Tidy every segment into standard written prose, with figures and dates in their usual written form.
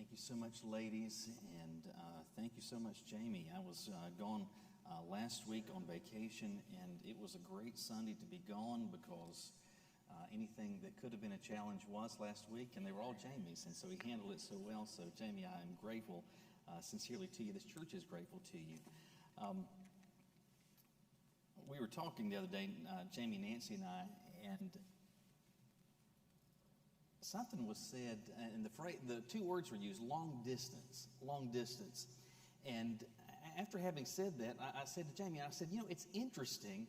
Thank you so much, ladies, and thank you so much, Jamie. I was gone last week on vacation, and it was a great Sunday to be gone because anything that could have been a challenge was last week, and they were all Jamie's, and so he handled it so well. So, Jamie, I am grateful sincerely to you. This church is grateful to you. We were talking the other day, Jamie, Nancy, and I, and something was said, and the two words were used: long distance, long distance. And after having said that, I said to Jamie, I said, it's interesting.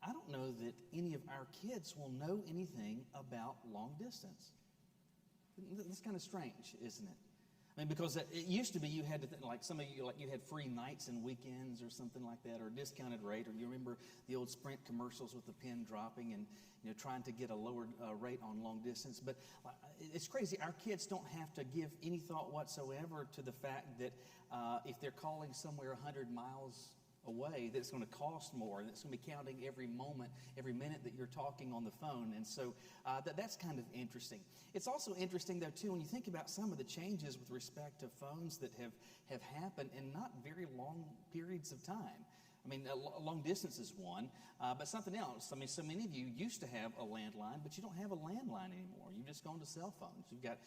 I don't know that any of our kids will know anything about long distance. That's kind of strange, isn't it? I mean, because it used to be you had to, like some of you, like you had free nights and weekends or something like that, or a discounted rate, or you remember the old Sprint commercials with the pin dropping and trying to get a lower rate on long distance. But it's crazy. Our kids don't have to give any thought whatsoever to the fact that if they're calling somewhere 100 miles away, that it's going to cost more, that it's going to be counting every moment, every minute that you're talking on the phone. And so that's kind of interesting. It's also interesting, though, too, when you think about some of the changes with respect to phones that have happened in not very long periods of time. I mean, long distance is one, but something else. I mean, so many of you used to have a landline, but you don't have a landline anymore. You've just gone to cell phones. You've got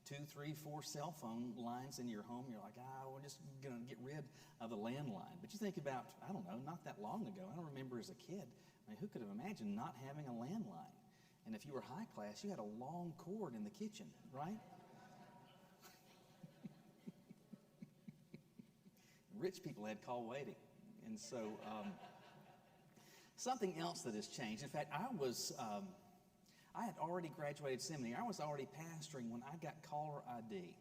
2, 3, 4 cell phone lines in your home. You're like, we're just going to get rid of the landline. But you think about, I don't know, not that long ago. I don't remember as a kid. I mean, who could have imagined not having a landline? And if you were high class, you had a long cord in the kitchen, right? Rich people had call waiting. And so something else that has changed. In fact, I had already graduated seminary. I was already pastoring when I got caller ID.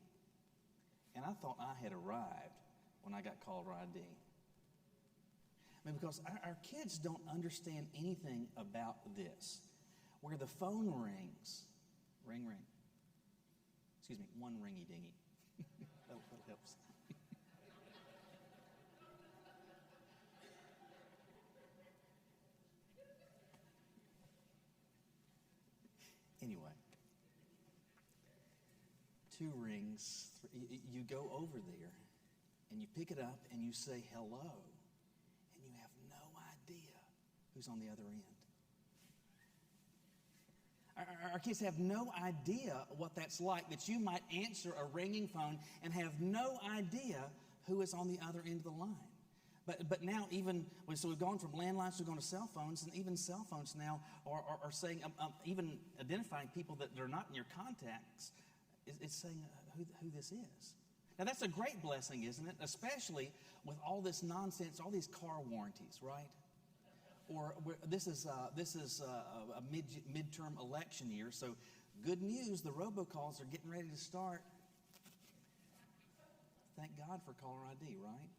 And I thought I had arrived when I got caller ID. I mean, because our kids don't understand anything about this. Where the phone rings, ring, ring. Excuse me, one ringy dingy. that helps. Anyway, 2 rings, you go over there and you pick it up and you say hello, and you have no idea who's on the other end. Our kids have no idea what that's like, that you might answer a ringing phone and have no idea who is on the other end of the line. But now so we've gone from landlines to going to cell phones, and even cell phones now are saying, even identifying people that are not in your contacts, it's saying who this is. Now that's a great blessing, isn't it? Especially with all this nonsense, all these car warranties, right? Or this is a midterm election year, so good news, the robocalls are getting ready to start. Thank God for caller ID, right?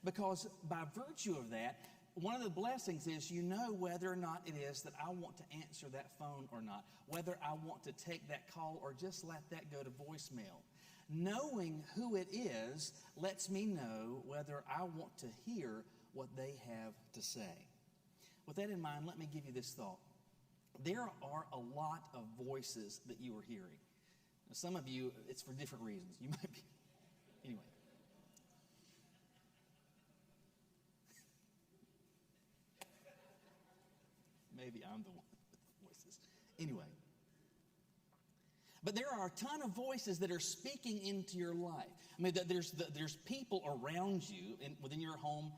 Because by virtue of that, one of the blessings is whether or not it is that I want to answer that phone or not, whether I want to take that call or just let that go to voicemail. Knowing who it is lets me know whether I want to hear what they have to say. With that in mind, let me give you this thought. There are a lot of voices that you are hearing. Now, some of you, it's for different reasons. You might be... Anyway. Maybe I'm the one with the voices. Anyway. But there are a ton of voices that are speaking into your life. I mean, there's people around you, within your home,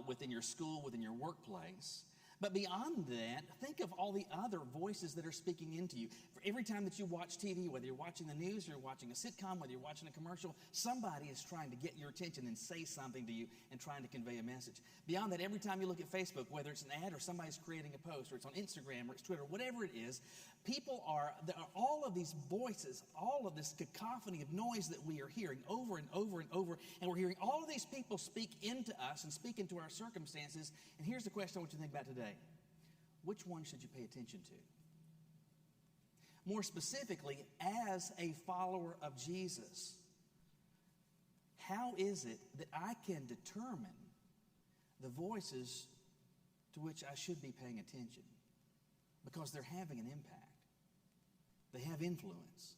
within your school, within your workplace. But beyond that, think of all the other voices that are speaking into you. For every time that you watch TV, whether you're watching the news or you're watching a sitcom, whether you're watching a commercial, somebody is trying to get your attention and say something to you and trying to convey a message. Beyond that, every time you look at Facebook, whether it's an ad or somebody's creating a post, or it's on Instagram or it's Twitter, whatever it is, there are all of these voices, all of this cacophony of noise that we are hearing over and over and over, and we're hearing all of these people speak into us and speak into our circumstances. And here's the question I want you to think about today. Which one should you pay attention to? More specifically, as a follower of Jesus, how is it that I can determine the voices to which I should be paying attention? Because they're having an impact. They have influence.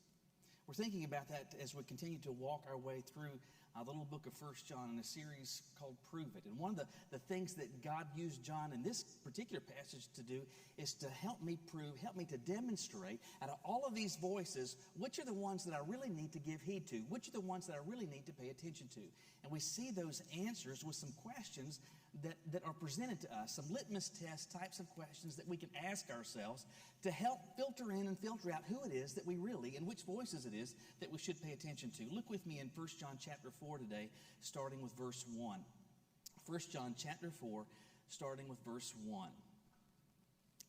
We're thinking about that as we continue to walk our way through the little book of 1 John in a series called Prove It. And one of the things that God used John in this particular passage to do is to help me to demonstrate out of all of these voices, which are the ones that I really need to give heed to, which are the ones that I really need to pay attention to. And we see those answers with some questions that are presented to us, some litmus test types of questions that we can ask ourselves to help filter in and filter out who it is that we really, and which voices it is that we should pay attention to. Look with me in 1 John chapter 4 today, starting with verse 1. 1 John chapter 4, starting with verse 1.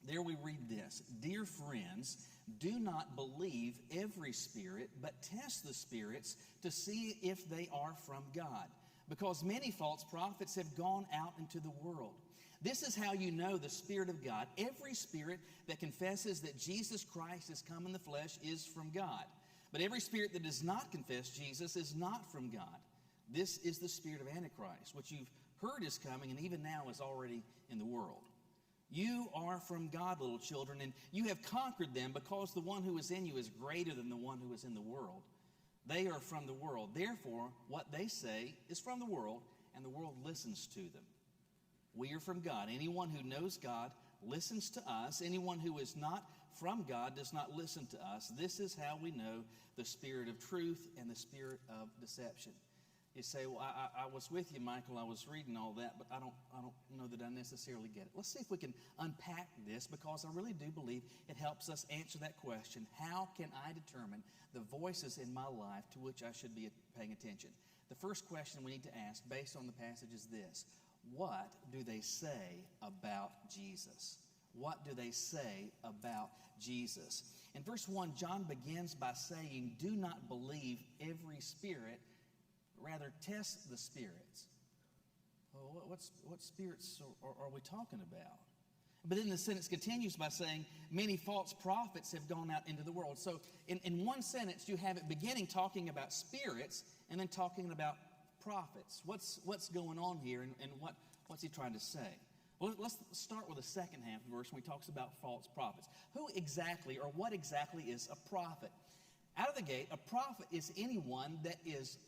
There we read this: "Dear friends, do not believe every spirit, but test the spirits to see if they are from God, because many false prophets have gone out into the world. This is how you know the Spirit of God. Every spirit that confesses that Jesus Christ has come in the flesh is from God. But every spirit that does not confess Jesus is not from God. This is the spirit of Antichrist, which you've heard is coming and even now is already in the world. You are from God, little children, and you have conquered them, because the one who is in you is greater than the one who is in the world. They are from the world. Therefore, what they say is from the world, and the world listens to them. We are from God. Anyone who knows God listens to us. Anyone who is not from God does not listen to us. This is how we know the spirit of truth and the spirit of deception." You say, "Well, I was with you, Michael. I was reading all that, but I don't know that I necessarily get it." Let's see if we can unpack this, because I really do believe it helps us answer that question: how can I determine the voices in my life to which I should be paying attention? The first question we need to ask, based on the passage, is this: what do they say about Jesus? What do they say about Jesus? In verse 1, John begins by saying, "Do not believe every spirit, rather test the spirits." Well, what spirits are we talking about? But then the sentence continues by saying, "Many false prophets have gone out into the world." So in one sentence, you have it beginning talking about spirits and then talking about prophets. What's going on here, and what's he trying to say? Well, let's start with the second half of the verse when he talks about false prophets. Who exactly, or what exactly, is a prophet? Out of the gate, a prophet is anyone that is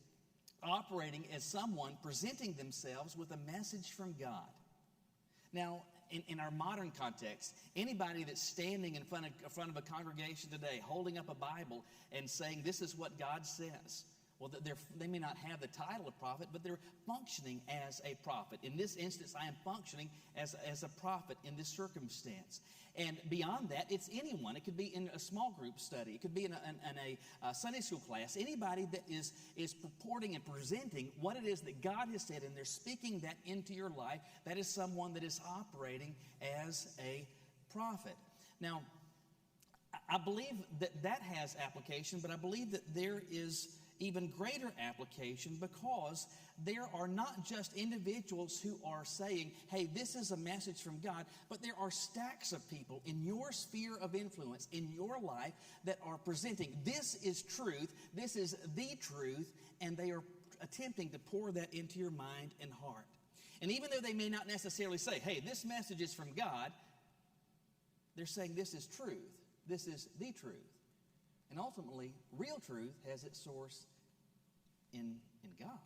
operating as someone presenting themselves with a message from God. Now, in our modern context, anybody that's standing in front of a congregation today, holding up a Bible and saying, "This is what God says," well, they may not have the title of prophet, but they're functioning as a prophet. In this instance, I am functioning as a prophet in this circumstance. And beyond that, it's anyone. It could be in a small group study. It could be in a Sunday school class. Anybody that is purporting and presenting what it is that God has said, and they're speaking that into your life, that is someone that is operating as a prophet. Now, I believe that has application, but I believe that there is even greater application, because there are not just individuals who are saying, "Hey, this is a message from God," but there are stacks of people in your sphere of influence, in your life, that are presenting, "This is truth, this is the truth," and they are attempting to pour that into your mind and heart. And even though they may not necessarily say, "Hey, this message is from God," they're saying, "This is truth, this is the truth." And ultimately, real truth has its source in God.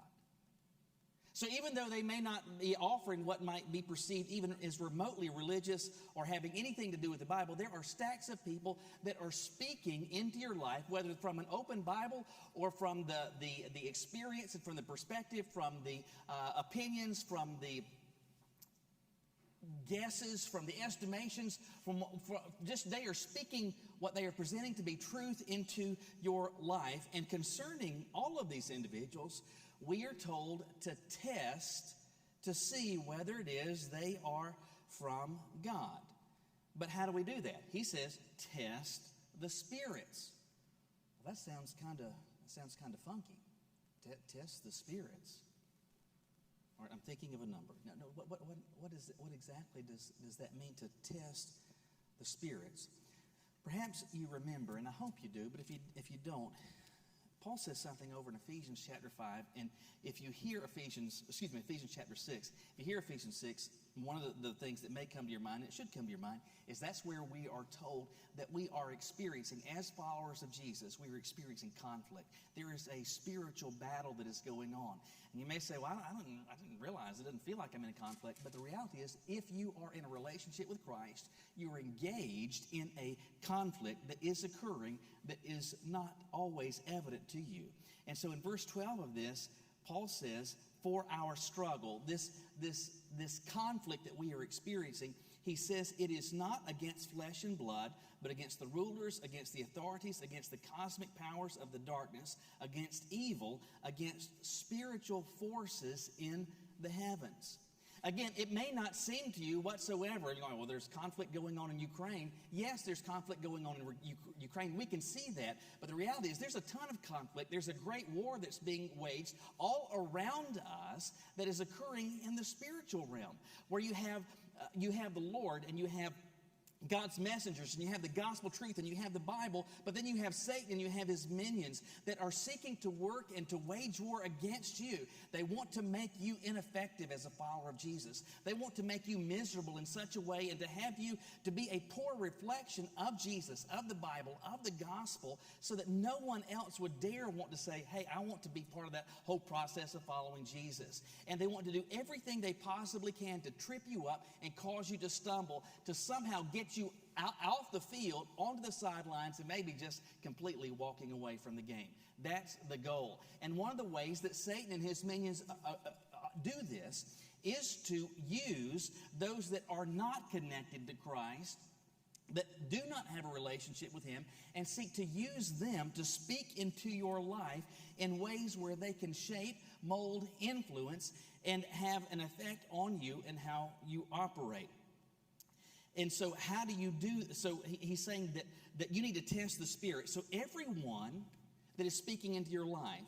So even though they may not be offering what might be perceived even as remotely religious or having anything to do with the Bible, there are stacks of people that are speaking into your life, whether from an open Bible or from the experience and from the perspective, from the opinions, from the guesses, from the estimations, from just they are speaking what they are presenting to be truth into your life. And concerning all of these individuals, we are told to test to see whether it is they are from God. But how do we do that? He says, test the spirits. Well, that sounds kind of funky. Test the spirits. All right, I'm thinking of a number. No, what exactly does that mean, to test the spirits? Perhaps you remember, and I hope you do, but if you don't, Paul says something over in Ephesians chapter 5, and if you hear Ephesians chapter 6, if you hear Ephesians 6, one of the things that may come to your mind, and it should come to your mind, is that's where we are told that we are experiencing, as followers of Jesus, we are experiencing conflict. There is a spiritual battle that is going on. And you may say, well, I didn't realize, it doesn't feel like I'm in a conflict. But the reality is, if you are in a relationship with Christ, you are engaged in a conflict that is occurring that is not always evident to you. And so in verse 12 of this, Paul says, for our struggle, this conflict that we are experiencing, he says it is not against flesh and blood, but against the rulers, against the authorities, against the cosmic powers of the darkness, against evil, against spiritual forces in the heavens. Again, it may not seem to you whatsoever, you're going, well, there's conflict going on in Ukraine. Yes, there's conflict going on in Ukraine. We can see that. But the reality is there's a ton of conflict. There's a great war that's being waged all around us that is occurring in the spiritual realm, where you have the Lord and you have God's messengers, and you have the gospel truth, and you have the Bible, but then you have Satan and you have his minions that are seeking to work and to wage war against you. They want to make you ineffective as a follower of Jesus. They want to make you miserable in such a way and to have you to be a poor reflection of Jesus, of the Bible, of the gospel, so that no one else would dare want to say, hey, I want to be part of that whole process of following Jesus. And they want to do everything they possibly can to trip you up and cause you to stumble, to somehow get you off the field, onto the sidelines, and maybe just completely walking away from the game. That's the goal. And one of the ways that Satan and his minions do this is to use those that are not connected to Christ, that do not have a relationship with him, and seek to use them to speak into your life in ways where they can shape, mold, influence, and have an effect on you and how you operate. And so how do you do, so he's saying that you need to test the Spirit. So everyone that is speaking into your life,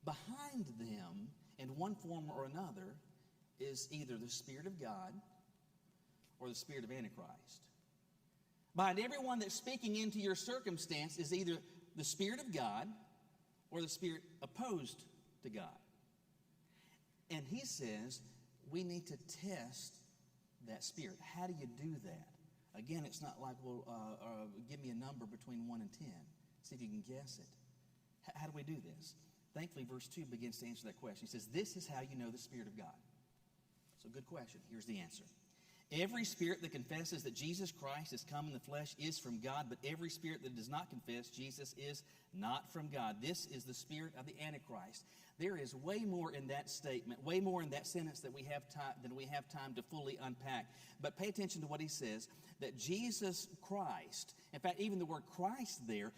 behind them in one form or another is either the Spirit of God or the spirit of Antichrist. Behind everyone that's speaking into your circumstance is either the Spirit of God or the spirit opposed to God. And he says we need to test that spirit. How do you do that? Again, it's not like, well, give me a number between 1 and 10. See if you can guess it. How do we do this? Thankfully, verse 2 begins to answer that question. He says, this is how you know the Spirit of God. So good question. Here's the answer. Every spirit that confesses that Jesus Christ has come in the flesh is from God, but every spirit that does not confess Jesus is not from God. This is the spirit of the Antichrist. There is way more in that statement, way more in that sentence than we have time to fully unpack. But pay attention to what he says, that Jesus Christ, in fact, even the word Christ there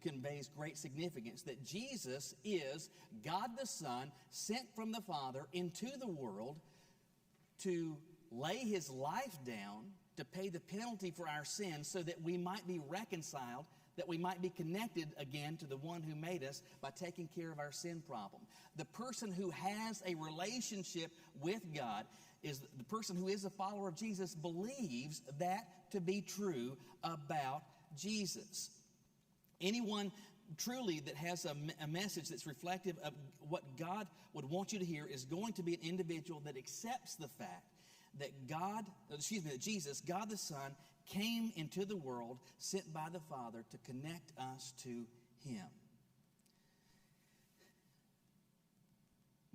conveys great significance, that Jesus is God the Son sent from the Father into the world to lay his life down to pay the penalty for our sins so that we might be reconciled, that we might be connected again to the one who made us by taking care of our sin problem. The person who has a relationship with God, is the person who is a follower of Jesus, believes that to be true about Jesus. Anyone truly that has a message that's reflective of what God would want you to hear is going to be an individual that accepts the fact that Jesus, God the Son, came into the world sent by the Father to connect us to him.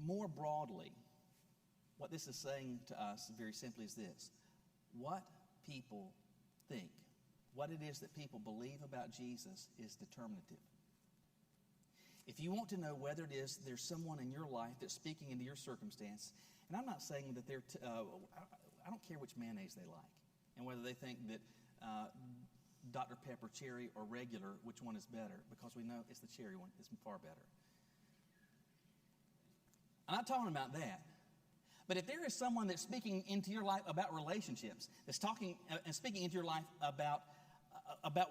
More broadly, what this is saying to us very simply is this: what people think, what it is that people believe about Jesus is determinative. If you want to know whether it is there's someone in your life that's speaking into your circumstance, and I'm not saying that I don't care which mayonnaise they like, and whether they think that Dr. Pepper, cherry, or regular, which one is better, because we know it's the cherry one. It's far better. I'm not talking about that. But if there is someone that's speaking into your life about relationships, that's talking and speaking into your life about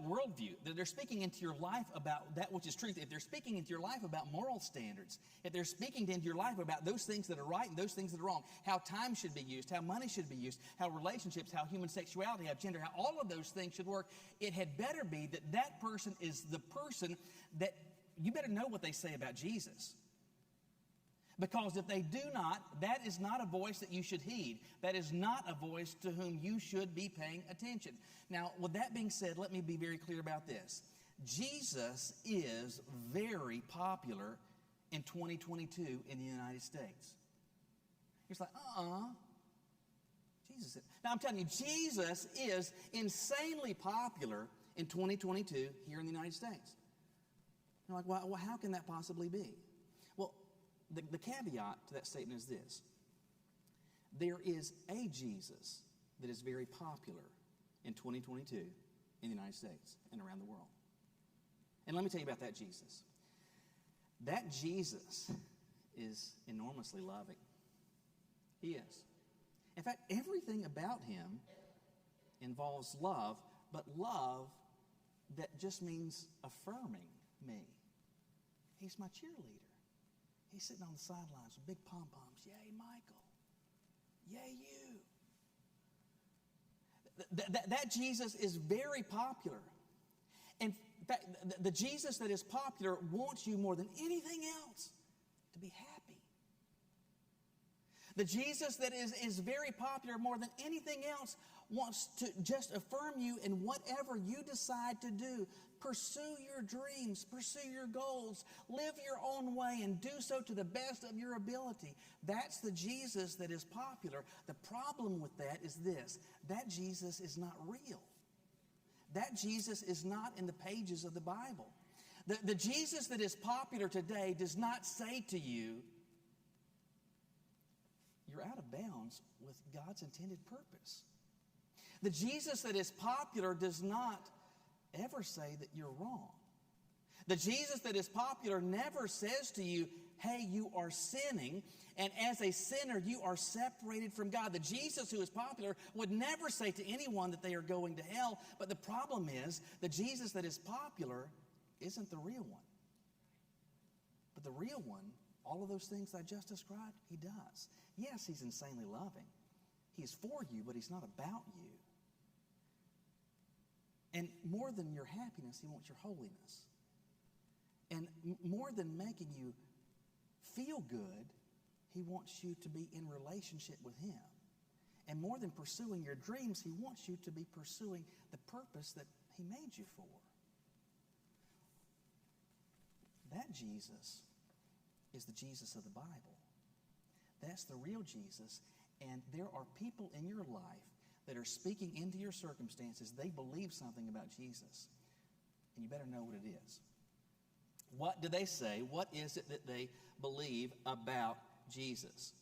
worldview, that they're speaking into your life about that which is truth, if they're speaking into your life about moral standards, if they're speaking into your life about those things that are right and those things that are wrong, how time should be used, how money should be used, how relationships, how human sexuality, how gender, how all of those things should work, it had better be that that person is the person that you better know what they say about Jesus. Because if they do not, that is not a voice that you should heed. That is not a voice to whom you should be paying attention. Now, with that being said, let me be very clear about this. Jesus is very popular in 2022 in the United States. You're like, Jesus. Now, I'm telling you, Jesus is insanely popular in 2022 here in the United States. You're like, well, how can that possibly be? Well, the caveat to that statement is this. There is a Jesus that is very popular in 2022 in the United States and around the world. And let me tell you about that Jesus. That Jesus is enormously loving. He is. In fact, everything about him involves love, but love that just means affirming me. He's my cheerleader. He's sitting on the sidelines with big pom-poms. Yay, Michael. Yay, you. That Jesus is very popular. In fact, the Jesus that is popular wants you more than anything else to be happy. The Jesus that is very popular more than anything else wants to just affirm you in whatever you decide to do. Pursue your dreams, pursue your goals, live your own way, and do so to the best of your ability. That's the Jesus that is popular. The problem with that is this: that Jesus is not real. That Jesus is not in the pages of the Bible. The Jesus that is popular today does not say to you, you're out of bounds with God's intended purpose. The Jesus that is popular does not ever say that you're wrong. The Jesus that is popular never says to you, hey, you are sinning, and as a sinner, you are separated from God. The Jesus who is popular would never say to anyone that they are going to hell, but the problem is, the Jesus that is popular isn't the real one. But the real one, all of those things I just described, he does. Yes, he's insanely loving. He's for you, but he's not about you. And more than your happiness, he wants your holiness. And more than making you feel good, he wants you to be in relationship with him. And more than pursuing your dreams, he wants you to be pursuing the purpose that he made you for. That Jesus is the Jesus of the Bible. That's the real Jesus. And there are people in your life that are speaking into your circumstances. They believe something about Jesus. And you better know what it is. What do they say? What is it that they believe about Jesus?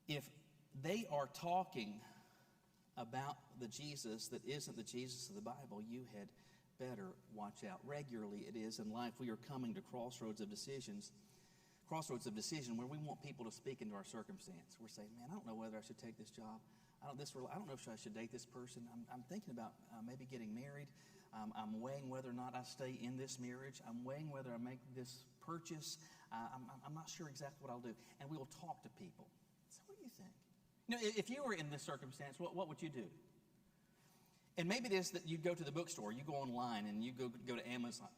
If they are talking about the Jesus that isn't the Jesus of the Bible, you had better watch out. Regularly it is in life we are coming to crossroads of decision where we want people to speak into our circumstance. We're saying, man, I don't know whether I should take this job. I don't know if I should date this person. I'm thinking about maybe getting married. I'm weighing whether or not I stay in this marriage. I'm weighing whether I make this purchase. I'm not sure exactly what I'll do. And we will talk to people. So what do you think? You know, if you were in this circumstance, what would you do? And maybe it is that you go to the bookstore, you go online, and you go to Amazon,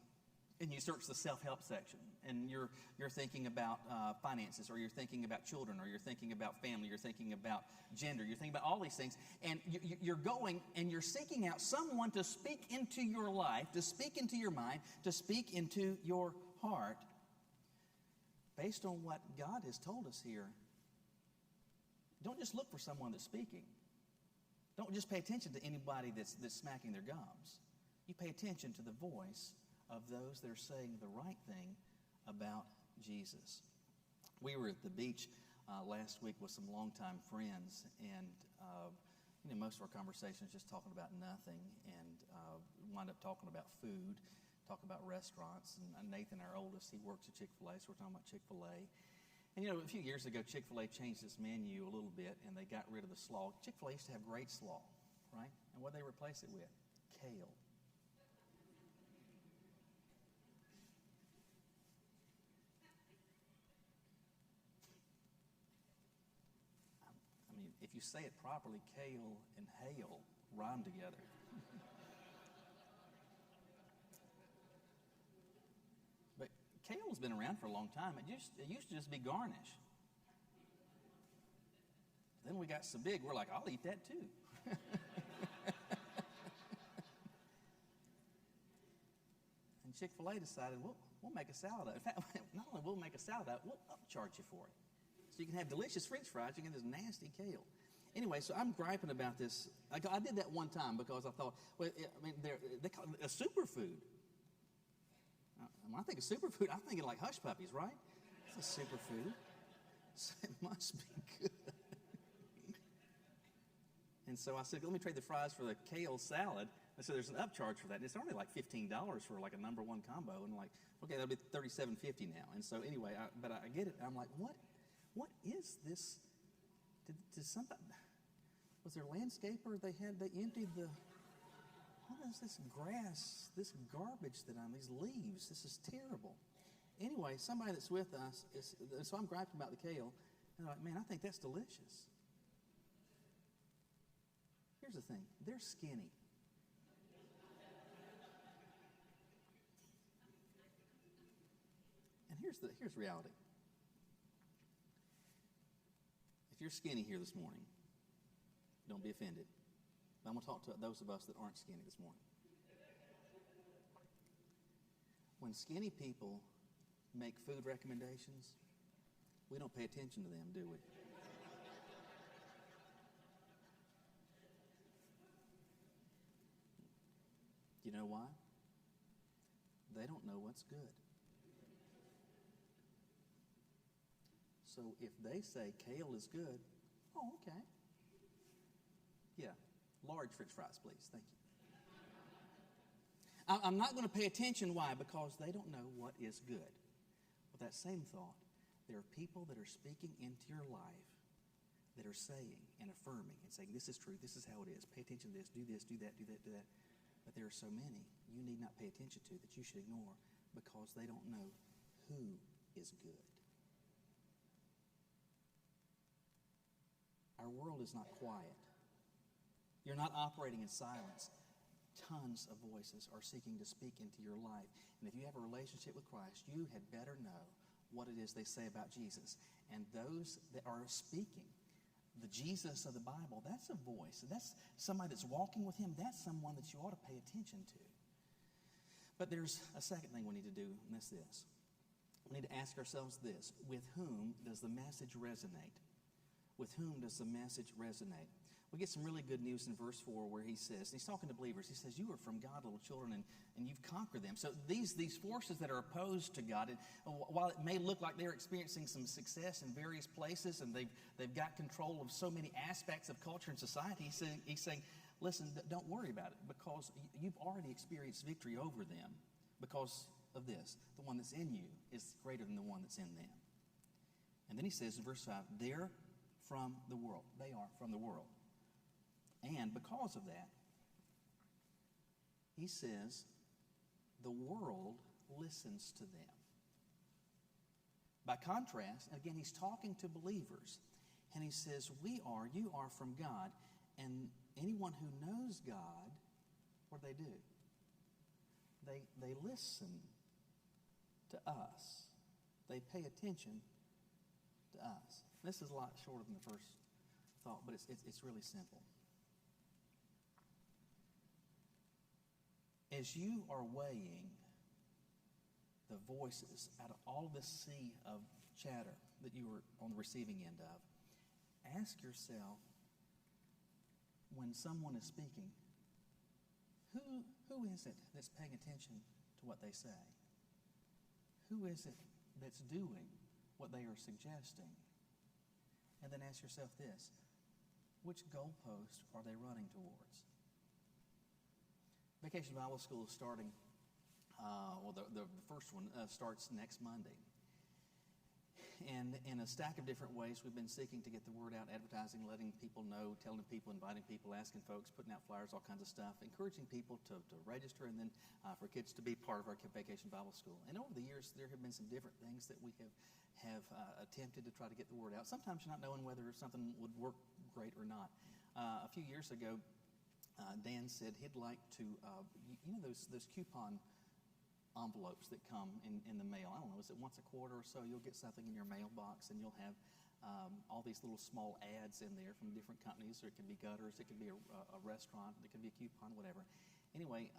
and you search the self-help section, and you're thinking about finances, or you're thinking about children, or you're thinking about family, you're thinking about gender, you're thinking about all these things, and you're going and you're seeking out someone to speak into your life, to speak into your mind, to speak into your heart, based on what God has told us here. Don't just look for someone that's speaking. Don't just pay attention to anybody that's smacking their gums. You pay attention to the voice of those that are saying the right thing about Jesus. We were at the beach last week with some longtime friends, and most of our conversations just talking about nothing, and wind up talking about food, talking about restaurants. And Nathan, our oldest, he works at Chick-fil-A, so we're talking about Chick-fil-A. And a few years ago, Chick-fil-A changed its menu a little bit, and they got rid of the slaw. Chick-fil-A used to have great slaw, right? And what did they replace it with? Kale. I mean, if you say it properly, kale and hail rhyme together. But kale's been around for a long time. It used to just be garnish. Then we got so big, we're like, I'll eat that too. And Chick-fil-A decided, we'll make a salad out. In fact, not only will we make a salad out, we'll upcharge you for it. So you can have delicious French fries, you can have this nasty kale. Anyway, so I'm griping about this. I did that one time because I thought, well, they call it a superfood. When I think of superfood, I'm thinking like hush puppies, right? It's a superfood. So it must be good. And so I said, let me trade the fries for the kale salad. I said, there's an upcharge for that. And it's only like $15 for like a number one combo. And like, okay, that'll be $37.50 now. And so anyway, but I get it. I'm like, what is this? Did somebody, was there a landscaper they emptied the, what is this grass, this garbage these leaves? This is terrible. Anyway, somebody that's with us, so I'm griping about the kale. And they're like, man, I think that's delicious. Here's the thing, they're skinny. And here's reality. If you're skinny here this morning, don't be offended. I'm going to talk to those of us that aren't skinny this morning. When skinny people make food recommendations, we don't pay attention to them, do we? You know why? They don't know what's good. So if they say kale is good, oh, okay. Yeah, large French fries, please. Thank you. I'm not going to pay attention. Why? Because they don't know what is good. With that same thought, there are people that are speaking into your life that are saying and affirming and saying, this is true, this is how it is, pay attention to this, do that, do that, do that. But there are so many you need not pay attention to that you should ignore because they don't know who is good. Our world is not quiet. You're not operating in silence. Tons of voices are seeking to speak into your life. And if you have a relationship with Christ, you had better know what it is they say about Jesus. And those that are speaking, the Jesus of the Bible, that's a voice. That's somebody that's walking with him. That's someone that you ought to pay attention to. But there's a second thing we need to do, and that's this. We need to ask ourselves this. With whom does the message resonate? With whom does the message resonate? We get some really good news in verse 4 where he says, he's talking to believers, he says, you are from God, little children, and you've conquered them. So these forces that are opposed to God, and while it may look like they're experiencing some success in various places and they've got control of so many aspects of culture and society, he's saying, listen, don't worry about it because you've already experienced victory over them because of this. The one that's in you is greater than the one that's in them. And then he says in verse 5, they're from the world. They are from the world. And because of that, he says, the world listens to them. By contrast, again, he's talking to believers, and he says, you are from God, and anyone who knows God, what do? They listen to us. They pay attention to us. This is a lot shorter than the first thought, but it's really simple. As you are weighing the voices out of all this sea of chatter that you were on the receiving end of, ask yourself, when someone is speaking, who is it that's paying attention to what they say? Who is it that's doing what they are suggesting? And then ask yourself this, which goalpost are they running towards? Vacation Bible School is starting, the first one starts next Monday. And in a stack of different ways, we've been seeking to get the word out, advertising, letting people know, telling people, inviting people, asking folks, putting out flyers, all kinds of stuff, encouraging people to register, and then for kids to be part of our Vacation Bible School. And over the years, there have been some different things that we have attempted to try to get the word out. Sometimes you're not knowing whether something would work great or not. A few years ago, Dan said he'd like to, those coupon envelopes that come in the mail. I don't know, is it once a quarter or so you'll get something in your mailbox, and you'll have all these little small ads in there from different companies, or it could be Gutters, it could be a restaurant, it could be a coupon, whatever. Anyway,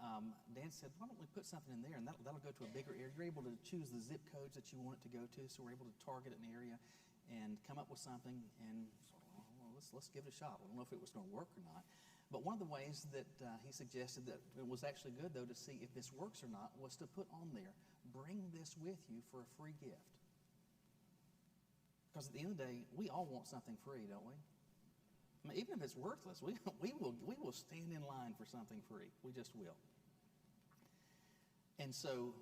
Dan said, why don't we put something in there, and that'll go to a bigger area. You're able to choose the zip codes that you want it to go to, so we're able to target an area and come up with something, and well, let's give it a shot. I don't know if it was going to work or not. But one of the ways that he suggested that it was actually good, though, to see if this works or not, was to put on there, bring this with you for a free gift. Because at the end of the day, we all want something free, don't we? I mean, even if it's worthless, we will stand in line for something free. We just will. And so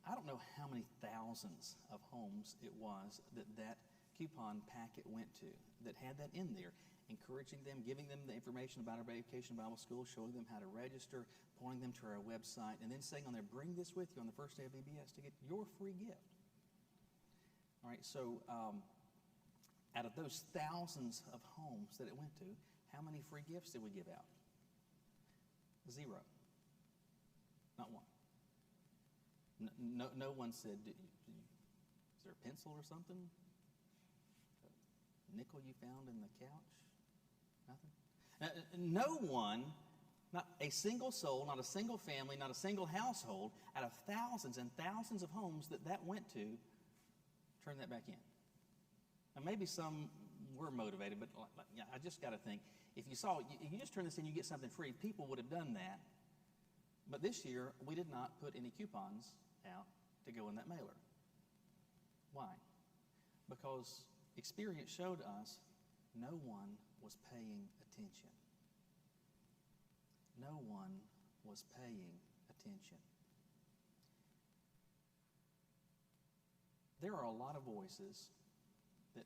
I don't know how many thousands of homes it was that coupon packet went to that had that in there, encouraging them, giving them the information about our Vacation Bible School, showing them how to register, pointing them to our website, and then saying on there, bring this with you on the first day of VBS to get your free gift. All right, so out of those thousands of homes that it went to, how many free gifts did we give out? 0. Not one. No one said, is there a pencil or something? A nickel you found in the couch? Nothing? No one, not a single soul, not a single family, not a single household, out of thousands and thousands of homes that went to, turned that back in. Now, maybe some were motivated, but I just got to think, if you just turn this in, you get something free, people would have done that. But this year, we did not put any coupons out to go in that mailer. Why? Because experience showed us no one was paying attention. No one was paying attention. There are a lot of voices that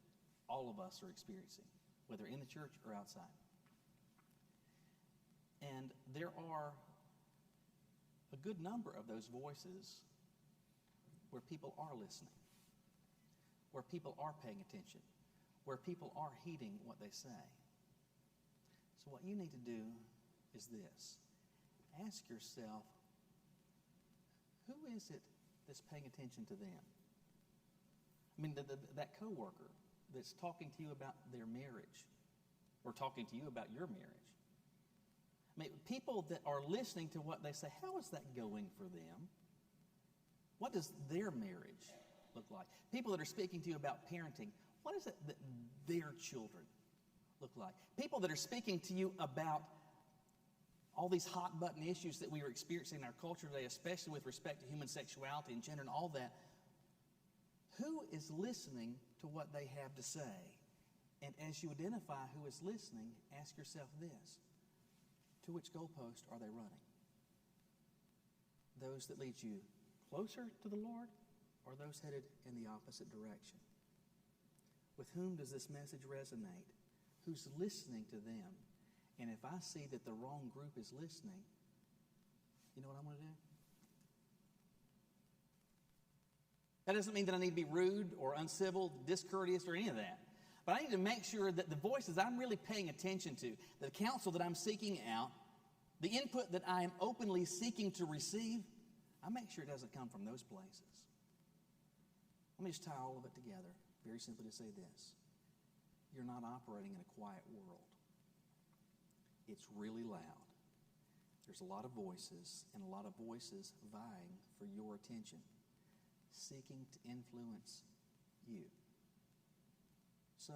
all of us are experiencing, whether in the church or outside. And there are a good number of those voices where people are listening, where people are paying attention, where people are heeding what they say. So what you need to do is this. Ask yourself, who is it that's paying attention to them? I mean, that coworker that's talking to you about their marriage, or talking to you about your marriage. I mean, people that are listening to what they say, how is that going for them? What does their marriage look like? People that are speaking to you about parenting, what is it that their children look like? People that are speaking to you about all these hot button issues that we are experiencing in our culture today, especially with respect to human sexuality and gender and all that, who is listening to what they have to say? And as you identify who is listening, ask yourself this. To which goalpost are they running? Those that lead you closer to the Lord, or those headed in the opposite direction? With whom does this message resonate? Who's listening to them? And if I see that the wrong group is listening, you know what I'm going to do? That doesn't mean that I need to be rude or uncivil, discourteous, or any of that. But I need to make sure that the voices I'm really paying attention to, the counsel that I'm seeking out, the input that I am openly seeking to receive, I make sure it doesn't come from those places. Let me just tie all of it together, very simply to say this. You're not operating in a quiet world. It's really loud. There's a lot of voices, and a lot of voices vying for your attention, seeking to influence you. So,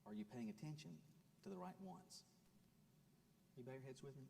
are you paying attention to the right ones? You bow your heads with me?